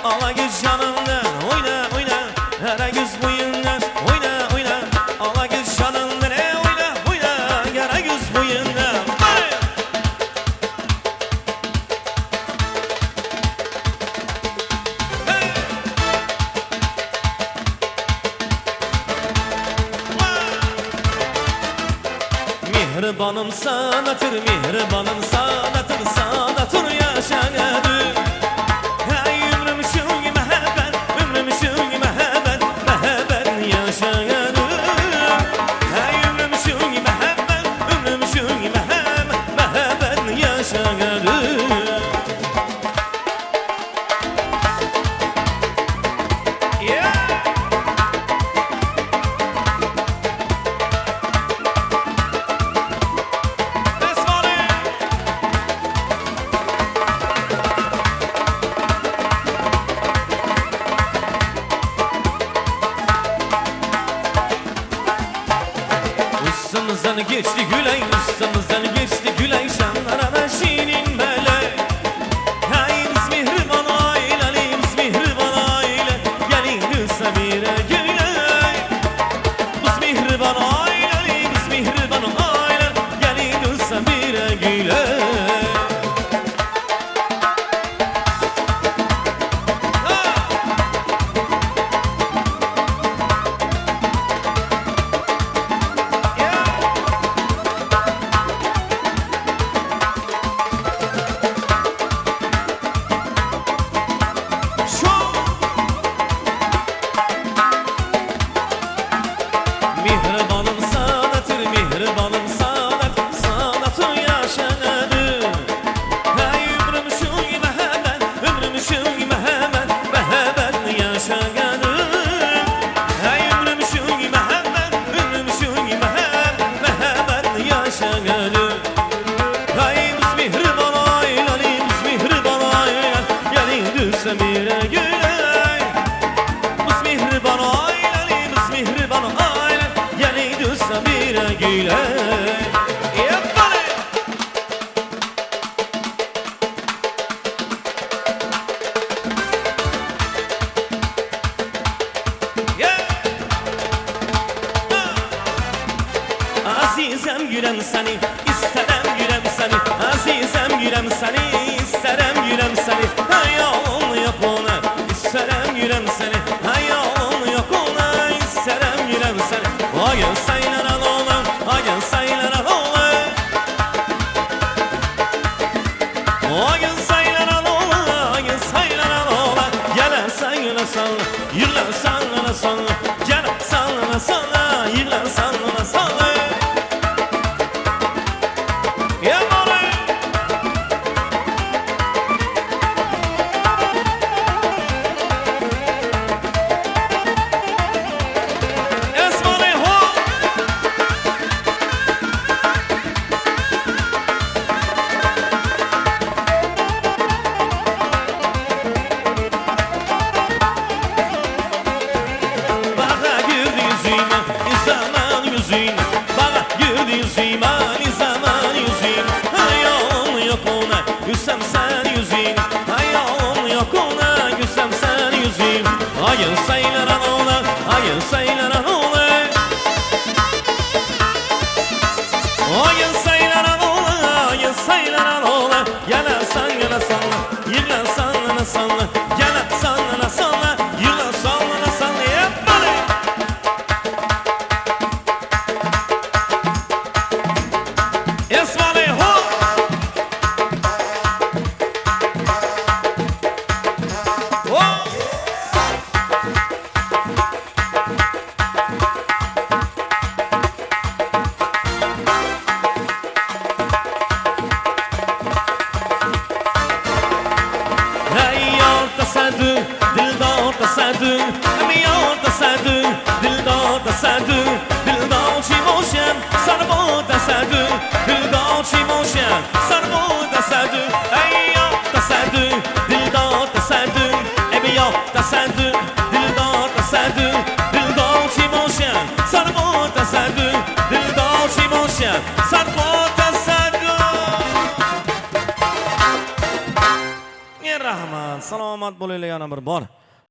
Ala göz canından oyna oyna, yara göz boyundan oyna oyna. Ala göz canından oyna oyna, yara göz boyundan. Mihribanım sanadır, mihribanım sanadır, sanatır yaşanadır. Hey ömrüm şungi mehabbet, ömrüm şungi mehabbet, mehabbet yaşanadır. Hey ömrüm şungi mehabbet, ömrüm şungi mehabbet, mehabbet yaşanadır. Üstümüzden geçti Gülay, üstümüzden geçti Gülay, şanlara şirin melek. Hayırız mihriban ailemiz, mihriban aile, gelin Sabire Gülay. Biz mihriban ailemiz, mihriban aile, gelin Sabire Gülay. Mihribanım sanadır, mihribanım sanat, sanatı yaşanadır. Hey ömrüm şungi mehabbet, ömrüm şungi mehabbet, mehabbet yaşanadır. Hey ömrüm şungi mehabbet, ömrüm şungi mehabbet, mehabbet yaşanadır. Hey biz mihriban ailemiz, mihriban aile, gelin Sabire Gülay. Biz mihriban ailemiz, mihriban aile, gelin Sabire Gülay. Yapma! Azizem gülem seni, isterem gülem seni. Azizem gülem seni, isterem gülem seni. Hayalım yok ona, isterem gülem seni. Hayalım yok ona, isterem gülem seni. O gün sayılara oğlan, o gün sayılara oğlan. O gün sayılara oğlan, o gün sayılara oğlan. Gelen sayılara salla, yırlan sallana salla. Gelen sallana salla, yırlan sallana salla. Bana gül yüzüme, zaman yüzüme. Hayalım yok ona, gülsem sen yüzüme. Hayalım yok ona, gülsem sen yüzüme. Ayın sayılara ola, ayın sayılara ola. Ayın sayılara ola, ayın sayılara ola. Yana sallana salla, yılan sallana salla. Yana sallana salla, yılan sallana salla. Yapma! Esmale ho! Oh! Hey ortasadı, dilda ortasadı, mi ortasadı, dilda ortasadı, dilda çimoşen, sarı ortasadı, dilda çimoşen, sarı ortasadı, hey ortasadı, dilda ortasadı, mi ortasadı, dilda ortasadı, dilda çimoşen, sarı ortasadı, dilda çimoşen, sarı ortasadı. salomat bo'linglar yana bir bor.